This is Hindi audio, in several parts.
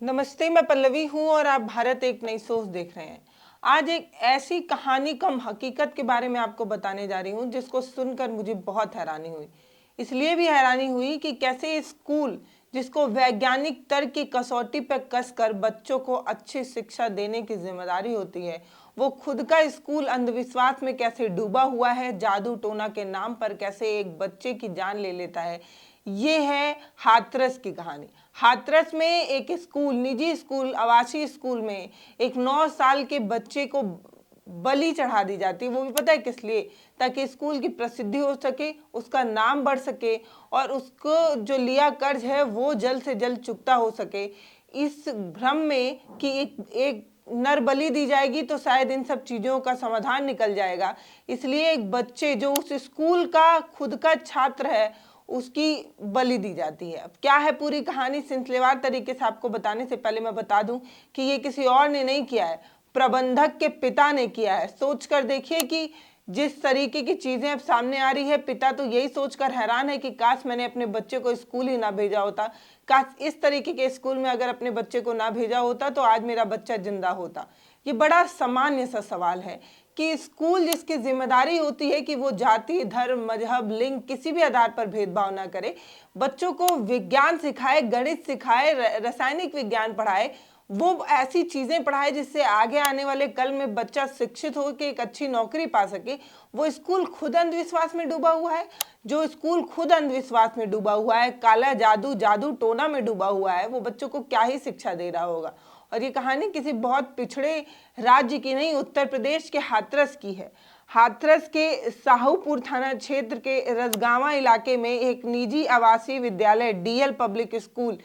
नमस्ते, मैं पल्लवी हूँ और आप भारत एक नई सोच देख रहे हैं। आज एक ऐसी कहानी कम हकीकत के बारे में आपको बताने जा रही हूँ जिसको सुनकर मुझे बहुत हैरानी हुई। इसलिए भी हैरानी हुई कि कैसे स्कूल जिसको वैज्ञानिक तर्क की कसौटी पर कसकर बच्चों को अच्छी शिक्षा देने की जिम्मेदारी होती है, वो खुद का स्कूल अंधविश्वास में कैसे डूबा हुआ है, जादू टोना के नाम पर कैसे एक बच्चे की जान ले लेता है। ये है हाथरस की कहानी। हाथरस में एक स्कूल, निजी स्कूल, आवासीय स्कूल में एक 9 साल के बच्चे को बलि चढ़ा दी जाती है। वो भी पता है किस लिए? ताकि स्कूल की प्रसिद्धि हो सके, उसका नाम बढ़ सके और उसको जो लिया कर्ज है वो जल्द से जल्द चुकता हो सके। इस भ्रम में कि एक नर बलि दी जाएगी तो शायद इन सब चीज़ों का समाधान निकल जाएगा, इसलिए एक बच्चे जो उस स्कूल का खुद का छात्र है उसकी बलि दी जाती है। अब क्या है पूरी कहानी, सिलसिलेवार तरीके से आपको बताने से पहले मैं बता दूं कि ये किसी और ने नहीं किया है, प्रबंधक के पिता ने किया है। सोच कर देखिए कि जिस तरीके की चीजें अब सामने आ रही है, पिता तो यही सोचकर हैरान है कि काश मैंने अपने बच्चे को स्कूल ही ना भेजा होता, काश इस तरीके के स्कूल में अगर अपने बच्चे को ना भेजा होता तो आज मेरा बच्चा जिंदा होता। ये बड़ा सामान्य सा सवाल है कि स्कूल जिसकी जिम्मेदारी होती है कि वो जाति, धर्म, मजहब, लिंग किसी भी आधार पर भेदभाव ना करे, बच्चों को विज्ञान सिखाए, गणित सिखाए, रासायनिक विज्ञान पढ़ाए, वो ऐसी चीजें पढ़ाए जिससे आगे आने वाले कल में बच्चा शिक्षित हो के एक अच्छी नौकरी पा सके, वो स्कूल खुद अंधविश्वास में डूबा हुआ है। जो स्कूल खुद अंधविश्वास में डूबा हुआ है, काला जादू, जादू टोना में डूबा हुआ है, वो बच्चों को क्या ही शिक्षा दे रहा होगा। और ये कहानी किसी बहुत पिछड़े राज्य की नहीं, उत्तर प्रदेश के हाथरस की है। हाथरस के साहूपुर थाना क्षेत्र के रसगांवा इलाके में एक निजी आवासीय विद्यालय डीएल पब्लिक स्कूल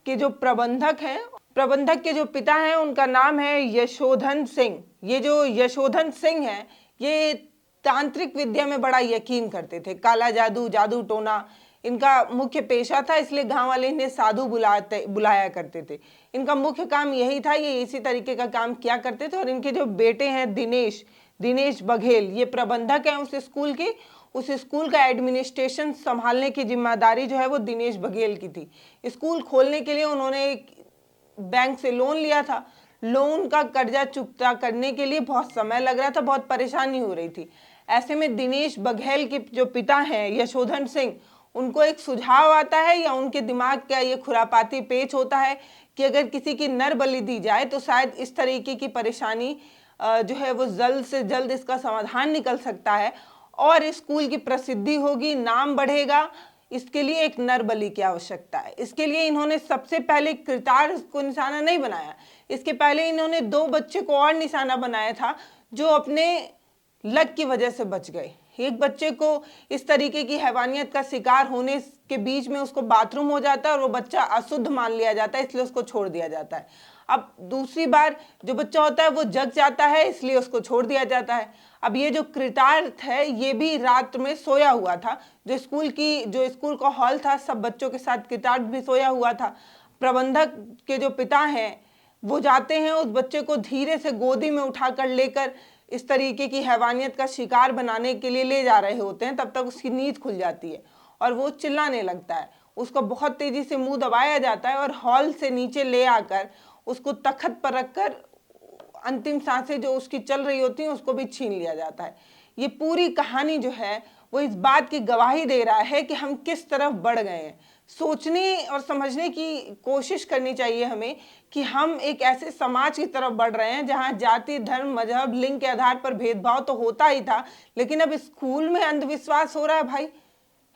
के जो प्रबंधक के जो पिता हैं उनका नाम है यशोधन सिंह। ये जो यशोधन सिंह है ये तांत्रिक विद्या में बड़ा यकीन करते थे। काला जादू, जादू टोना इनका मुख्य पेशा था, इसलिए गांव वाले इन्हें साधु बुलाया करते थे। इनका मुख्य काम यही था, ये इसी तरीके का काम किया करते थे। और इनके जो बेटे हैं दिनेश बघेल, ये प्रबंधक हैं उस स्कूल का एडमिनिस्ट्रेशन संभालने की जिम्मेदारी जो है वो दिनेश बघेल की थी। स्कूल खोलने के लिए उन्होंने एक बैंक से लोन लिया था। लोन का कर्जा चुकता करने के लिए बहुत समय लग रहा था, बहुत परेशानी हो रही थी। ऐसे में दिनेश बघेल के जो पिता हैं यशोधन सिंह, उनको एक सुझाव आता है या उनके दिमाग का ये खुरापाती पेच होता है कि अगर किसी की नर बलि दी जाए तो शायद इस तरीके की परेशानी जो है वो जल्द से जल्द इसका समाधान निकल सकता है और स्कूल की प्रसिद्धि होगी, नाम बढ़ेगा। इसके लिए एक नर बलि की आवश्यकता है। इसके लिए इन्होंने सबसे पहले कृतार्थ को निशाना नहीं बनाया, इसके पहले इन्होंने 2 बच्चे को और निशाना बनाया था जो अपने लक की वजह से बच गए। एक बच्चे को इस तरीके की हैवानियत का शिकार होने के बीच में उसको बाथरूम हो जाता है और वो बच्चा अशुद्ध मान लिया जाता है, इसलिए उसको छोड़ दिया जाता है। अब दूसरी बार जो बच्चा होता है वो जग जाता है, इसलिए उसको छोड़ दिया जाता है। अब ये जो कृतार्थ है ये भी रात में सोया हुआ था। जो स्कूल का हॉल था, सब बच्चों के साथ कृतार्थ भी सोया हुआ था। प्रबंधक के जो पिता हैं वो जाते हैं, उस बच्चे को धीरे से गोदी में उठाकर लेकर इस तरीके की हैवानियत का शिकार बनाने के लिए ले जा रहे होते हैं। तब तक उसकी नींद खुल जाती है और वो चिल्लाने लगता है। उसको बहुत तेजी से मुंह दबाया जाता है और हॉल से नीचे ले आकर उसको तख्त पर रखकर अंतिम सांसें जो उसकी चल रही होती हैं उसको भी छीन लिया जाता है। ये पूरी कहानी जो है वो इस बात की गवाही दे रहा है कि हम किस तरफ बढ़ गए हैं। सोचने और समझने की कोशिश करनी चाहिए हमें कि हम एक ऐसे समाज की तरफ बढ़ रहे हैं जहां जाति, धर्म, मजहब, लिंग के आधार पर भेदभाव तो होता ही था, लेकिन अब स्कूल में अंधविश्वास हो रहा है। भाई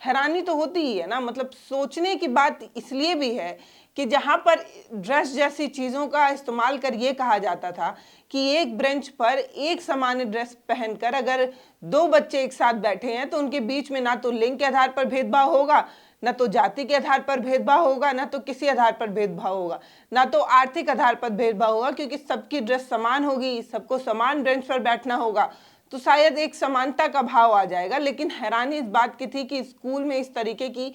हैरानी तो होती ही है ना। मतलब सोचने की बात इसलिए भी है कि जहां पर ड्रेस जैसी चीजों का इस्तेमाल कर ये कहा जाता था कि एक बेंच पर एक सामान्य ड्रेस पहनकर अगर 2 बच्चे एक साथ बैठे हैं तो उनके बीच में ना तो लिंग के आधार पर भेदभाव होगा, ना तो जाति के आधार पर भेदभाव होगा, ना तो किसी आधार पर भेदभाव होगा, ना तो आर्थिक आधार पर भेदभाव होगा, क्योंकि सबकी ड्रेस समान होगी, सबको समान बेंच पर बैठना होगा, तो शायद एक समानता का भाव आ जाएगा। लेकिन हैरानी इस बात की थी कि स्कूल में इस तरीके की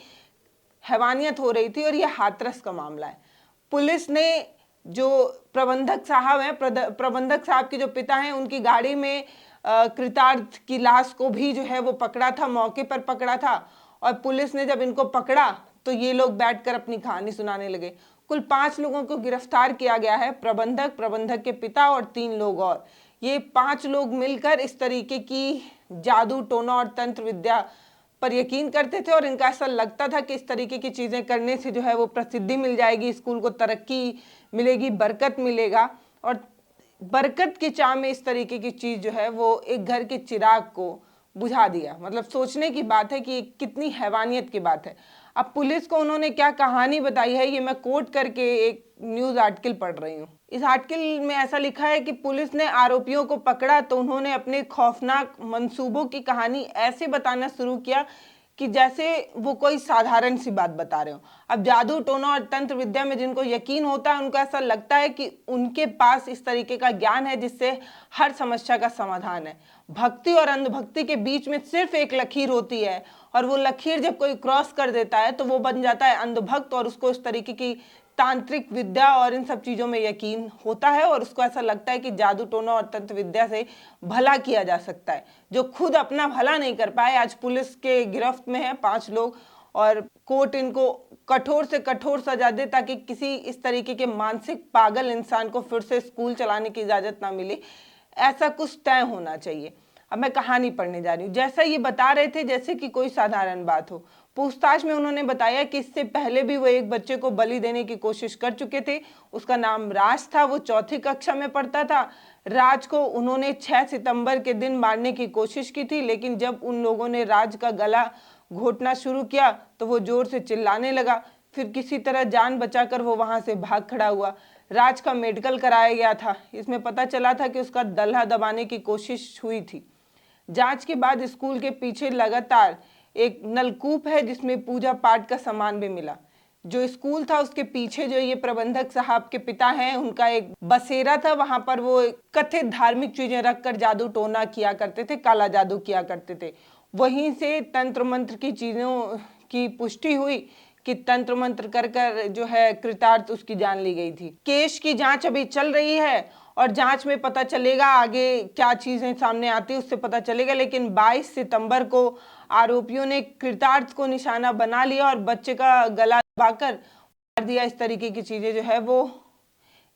हैवानियत हो रही थी और यह हाथरस का मामला है। पुलिस ने जो प्रबंधक साहब के जो पिता हैं उनकी गाड़ी में कृतार्थ की लाश को भी जो है वो पकड़ा था, मौके पर पकड़ा था। और पुलिस ने जब इनको पकड़ा तो ये लोग बैठकर अपनी कहानी सुनाने लगे। कुल 5 लोगों को गिरफ्तार किया गया है, प्रबंधक, प्रबंधक के पिता और 3 लोग और। ये 5 लोग मिलकर इस तरीके की जादू टोना और तंत्र विद्या पर यकीन करते थे और इनका ऐसा लगता था कि इस तरीके की चीज़ें करने से जो है वो प्रसिद्धि मिल जाएगी, स्कूल को तरक्की मिलेगी, बरकत मिलेगा। और बरकत की चाह में इस तरीके की चीज़ जो है वो एक घर के चिराग को बुझा दिया। मतलब सोचने की बात है कि कितनी हैवानियत की बात है। अब पुलिस को उन्होंने क्या कहानी बताई है, ये मैं कोट करके एक न्यूज़ आर्टिकल पढ़ रही हूँ। इस आर्टिकल में ऐसा लिखा है कि पुलिस ने आरोपियों को पकड़ा तो उन्होंने अपने खौफनाक मंसूबों की कहानी ऐसे बताना शुरू किया कि जैसे वो कोई साधारण सी बात बता रहे हो। अब जादू टोना और तंत्र विद्या में जिनको यकीन होता है उनको ऐसा लगता है कि उनके पास इस तरीके का ज्ञान है जिससे हर समस्या का समाधान है। भक्ति और अंधभक्ति के बीच में सिर्फ एक लकीर होती है और वो लकीर जब कोई क्रॉस कर देता है तो वो बन जाता है अंधभक्त और उसको इस तरीके की तांत्रिक विद्या और इन सब चीज़ों में यकीन होता है और उसको ऐसा लगता है कि जादू टोना और तंत्र विद्या से भला किया जा सकता है। जो खुद अपना भला नहीं कर पाए आज पुलिस के गिरफ्त में है 5 लोग और कोर्ट इनको कठोर से कठोर सजा दे ताकि किसी इस तरीके के मानसिक पागल इंसान को फिर से स्कूल चलाने की इजाज़त ना मिले। ऐसा कुछ तय होना चाहिए। अब मैं कहानी पढ़ने जा रही हूँ। जैसा ये बता रहे थे जैसे कि कोई साधारण बात हो। पूछताछ में उन्होंने बताया कि इससे पहले भी वो एक बच्चे को बलि देने की कोशिश कर चुके थे। उसका नाम राज था, वो 4ठी कक्षा में पढ़ता था। राज को उन्होंने 6 सितंबर के दिन मारने की कोशिश की थी, लेकिन जब उन लोगों ने राज का गला घोटना शुरू किया तो वो जोर से चिल्लाने लगा। फिर किसी तरह जान बचाकर वो वहां से भाग खड़ा हुआ। राज का मेडिकल कराया गया था। इसमें पता चला था कि उसका गला दबाने की कोशिश हुई थी। जांच के बाद स्कूल के पीछे लगातार एक नलकूप है जिसमें पूजा पाठ का सामान भी मिला। जो स्कूल था उसके पीछे जो ये प्रबंधक साहब के पिता हैं उनका एक बसेरा था, वहां पर वो कथित धार्मिक चीजें रखकर जादू टोना किया करते थे, काला जादू किया करते थे। वहीं से तंत्र मंत्र की चीजों की पुष्टि हुई कि तंत्र मंत्र कर कर जो है कृतार्थ उसकी जान ली गई थी। केस की जांच अभी चल रही है और जांच में पता चलेगा आगे क्या चीजें सामने आती है उससे पता चलेगा। लेकिन 22 सितंबर को आरोपियों ने कृतार्थ को निशाना बना लिया और बच्चे का गला दबाकर मार दिया। इस तरीके की चीजें जो है वो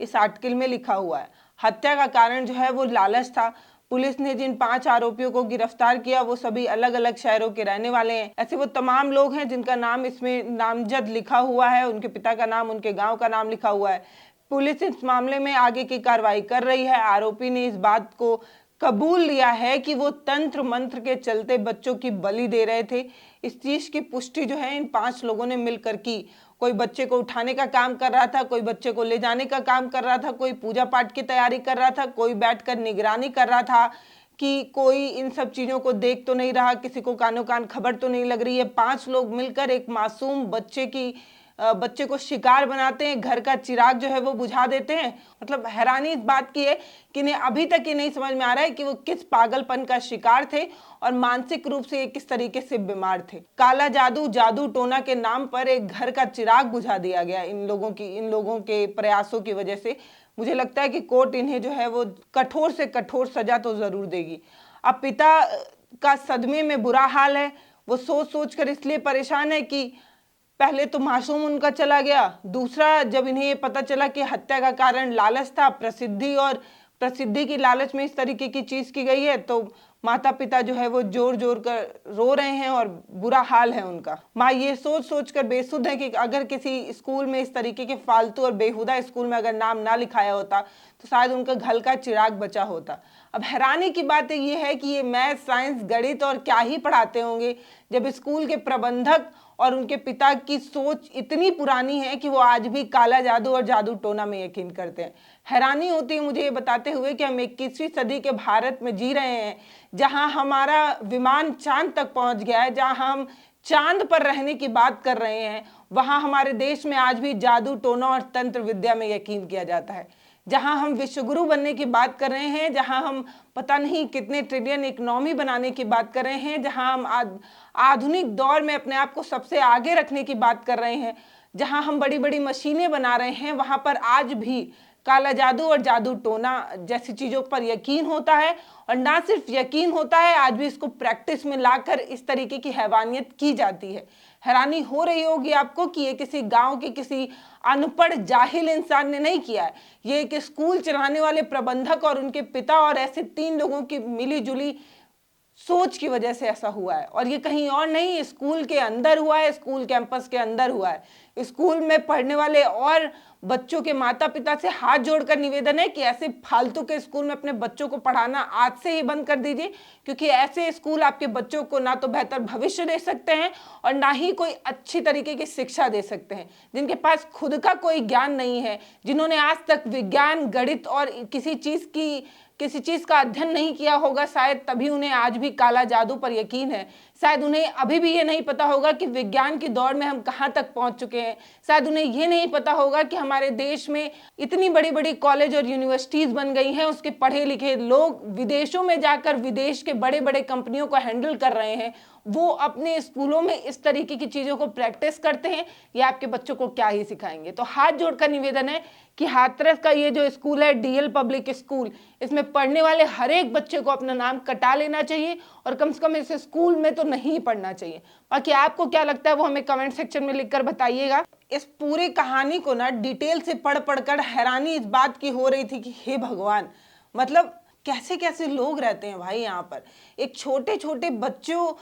इस आर्टिकल में लिखा हुआ है। हत्या का कारण जो है वो लालच था। पुलिस ने जिन 5 आरोपियों को गिरफ्तार किया वो सभी अलग अलग शहरों के रहने वाले हैं। ऐसे वो तमाम लोग हैं जिनका नाम इसमें नामजद लिखा हुआ है, उनके पिता का नाम, उनके गांव का नाम लिखा हुआ है। पुलिस इस मामले में आगे की कार्रवाई कर रही है। आरोपी ने इस बात को कबूल लिया है कि वो तंत्र मंत्र के चलते बच्चों की बलि दे रहे थे। इस चीज की पुष्टि जो है इन 5 लोगों ने मिलकर की। कोई बच्चे को उठाने का काम कर रहा था, कोई बच्चे को ले जाने का काम कर रहा था, कोई पूजा पाठ की तैयारी कर रहा था, कोई बैठकर निगरानी कर रहा था कि कोई इन सब चीजों को देख तो नहीं रहा, किसी को कानो कान खबर तो नहीं लग रही है। 5 लोग मिलकर एक मासूम बच्चे को शिकार बनाते हैं, घर का चिराग जो है वो बुझा देते हैं। मतलब हैरानी इस बात की है कि इन्हें अभी तक ये नहीं समझ में आ रहा है कि वो किस पागलपन का शिकार थे और मानसिक रूप से किस तरीके से बीमार थे। काला जादू, जादू टोना के नाम पर एक घर का चिराग बुझा दिया गया इन लोगों के प्रयासों की वजह से। मुझे लगता है कि कोर्ट इन्हें जो है वो कठोर से कठोर सजा तो जरूर देगी। अब पिता का सदमे में बुरा हाल है। वो सोच सोच कर इसलिए परेशान है कि पहले तो मासूम उनका चला गया, दूसरा जब इन्हें ये पता चला कि हत्या का कारण लालच था, प्रसिद्धि और प्रसिद्धि की लालच में इस तरीके की चीज की गई है, तो माता पिता जो है वो जोर जोर कर रो रहे हैं और बुरा हाल है उनका। माँ ये सोच सोच कर बेसुध है कि अगर किसी स्कूल में इस तरीके के फालतू और बेहुदा स्कूल में अगर नाम ना लिखाया होता तो शायद उनका घर का चिराग बचा होता। अब हैरानी की बात ये है कि ये मैथ, साइंस, गणित और क्या ही पढ़ाते होंगे जब स्कूल के प्रबंधक और उनके पिता की सोच इतनी पुरानी है कि वो आज भी काला जादू और जादू टोना में यकीन करते हैं। हैरानी होती है मुझे ये बताते हुए कि हम 21वीं सदी के भारत में जी रहे हैं जहां हमारा विमान चांद तक पहुंच गया है, जहां हम चांद पर रहने की बात कर रहे हैं। वहां हमारे देश में आज भी जादू टोना और तंत्र विद्या में यकीन किया जाता है। जहां हम विश्वगुरु बनने की बात कर रहे हैं, जहां हम पता नहीं कितने ट्रिलियन इकोनॉमी बनाने की बात कर रहे हैं, जहां हम आधुनिक दौर में अपने आप को सबसे आगे रखने की बात कर रहे हैं, जहां हम बड़ी बड़ी मशीनें बना रहे हैं, वहां पर आज भी काला जादू और जादू टोना जैसी चीज़ों पर यकीन होता है, और ना सिर्फ यकीन होता है, आज भी इसको प्रैक्टिस में लाकर इस तरीके की हैवानियत की जाती है। हैरानी हो रही होगी आपको कि ये किसी गांव के किसी अनपढ़ जाहिल इंसान ने नहीं किया है, ये एक स्कूल चलाने वाले प्रबंधक और उनके पिता और ऐसे 3 लोगों की मिली जुली सोच की वजह से ऐसा हुआ है। और ये कहीं और नहीं, स्कूल के अंदर हुआ है, स्कूल कैंपस के अंदर हुआ है। स्कूल में पढ़ने वाले और बच्चों के माता पिता से हाथ जोड़कर निवेदन है कि ऐसे फालतू के स्कूल में अपने बच्चों को पढ़ाना आज से ही बंद कर दीजिए, क्योंकि ऐसे स्कूल आपके बच्चों को ना तो बेहतर भविष्य दे सकते हैं और ना ही कोई अच्छी तरीके की शिक्षा दे सकते हैं। जिनके पास खुद का कोई ज्ञान नहीं है, जिन्होंने आज तक विज्ञान, गणित और किसी चीज का अध्ययन नहीं किया होगा, शायद तभी उन्हें आज भी काला जादू पर यकीन है। शायद उन्हें अभी भी ये नहीं पता होगा कि विज्ञान की दौड़ में हम कहाँ तक पहुंच चुके हैं। शायद उन्हें ये नहीं पता होगा कि हमारे देश में इतनी बड़ी बड़ी कॉलेज और यूनिवर्सिटीज बन गई हैं, उसके पढ़े लिखे लोग विदेशों में जाकर विदेश के बड़े बड़े कंपनियों को हैंडल कर रहे हैं। वो अपने स्कूलों में इस तरीके की चीज़ों को प्रैक्टिस करते हैं, ये आपके बच्चों को क्या ही सिखाएंगे। तो हाथ जोड़कर निवेदन है कि हाथरस का ये जो स्कूल है, डीएल पब्लिक स्कूल, इसमें पढ़ने वाले हर एक बच्चे को अपना नाम कटा लेना चाहिए और कम से कम इस स्कूल में तो नहीं पढ़ना चाहिए। बाकी आपको क्या लगता है वो हमें कमेंट सेक्शन में लिखकर बताइएगा। इस पूरी कहानी को ना डिटेल से पढ़ पढ़कर हैरानी इस बात की हो रही थी कि हे भगवान, मतलब कैसे कैसे लोग रहते हैं भाई यहाँ पर। एक छोटे छोटे बच्चों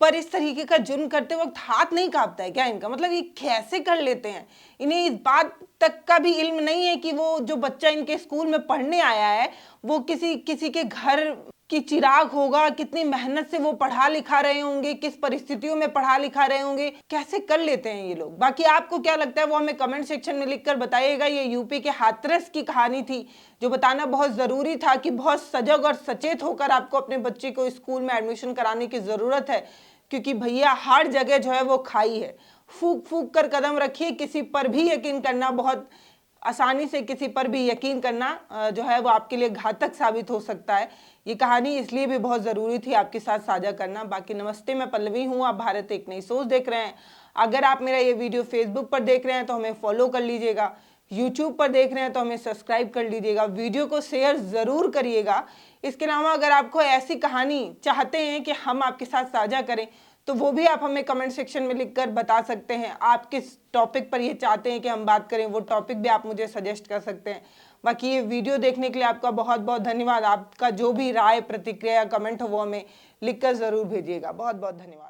पर इस तरीके का जुर्म करते वक्त हाथ नहीं कांपता है क्या इनका? मतलब ये कैसे कर लेते हैं? इन्हें इस बात तक का भी इल्म नहीं है कि वो जो बच्चा इनके स्कूल में पढ़ने आया है वो किसी के घर की चिराग होगा, कितनी मेहनत से वो पढ़ा लिखा रहे होंगे, किस परिस्थितियों में पढ़ा लिखा रहे होंगे, कैसे कर लेते हैं ये लोग। बाकी आपको क्या लगता है वो हमें कमेंट सेक्शन में लिखकर बताइएगा। ये यूपी के हाथरस की कहानी थी जो बताना बहुत ज़रूरी था कि बहुत सजग और सचेत होकर आपको अपने बच्चे को स्कूल में एडमिशन कराने की ज़रूरत है, क्योंकि भैया हर जगह जो है वो खाई है। फूक फूक कर कदम रखिए, किसी पर भी यकीन करना बहुत आसानी से, किसी पर भी यकीन करना जो है वो आपके लिए घातक साबित हो सकता है। ये कहानी इसलिए भी बहुत ज़रूरी थी आपके साथ साझा करना। बाकी नमस्ते, मैं पल्लवी हूँ, आप भारत एक नई सोच देख रहे हैं। अगर आप मेरा ये वीडियो फेसबुक पर देख रहे हैं तो हमें फॉलो कर लीजिएगा, यूट्यूब पर देख रहे हैं तो हमें सब्सक्राइब कर लीजिएगा, वीडियो को शेयर ज़रूर करिएगा। इसके अलावा अगर आपको ऐसी कहानी चाहते हैं कि हम आपके साथ साझा करें तो वो भी आप हमें कमेंट सेक्शन में लिखकर बता सकते हैं। आप किस टॉपिक पर ये चाहते हैं कि हम बात करें, वो टॉपिक भी आप मुझे सजेस्ट कर सकते हैं। बाकी ये वीडियो देखने के लिए आपका बहुत बहुत धन्यवाद। आपका जो भी राय, प्रतिक्रिया या कमेंट हो वो हमें लिखकर ज़रूर भेजिएगा। बहुत बहुत धन्यवाद।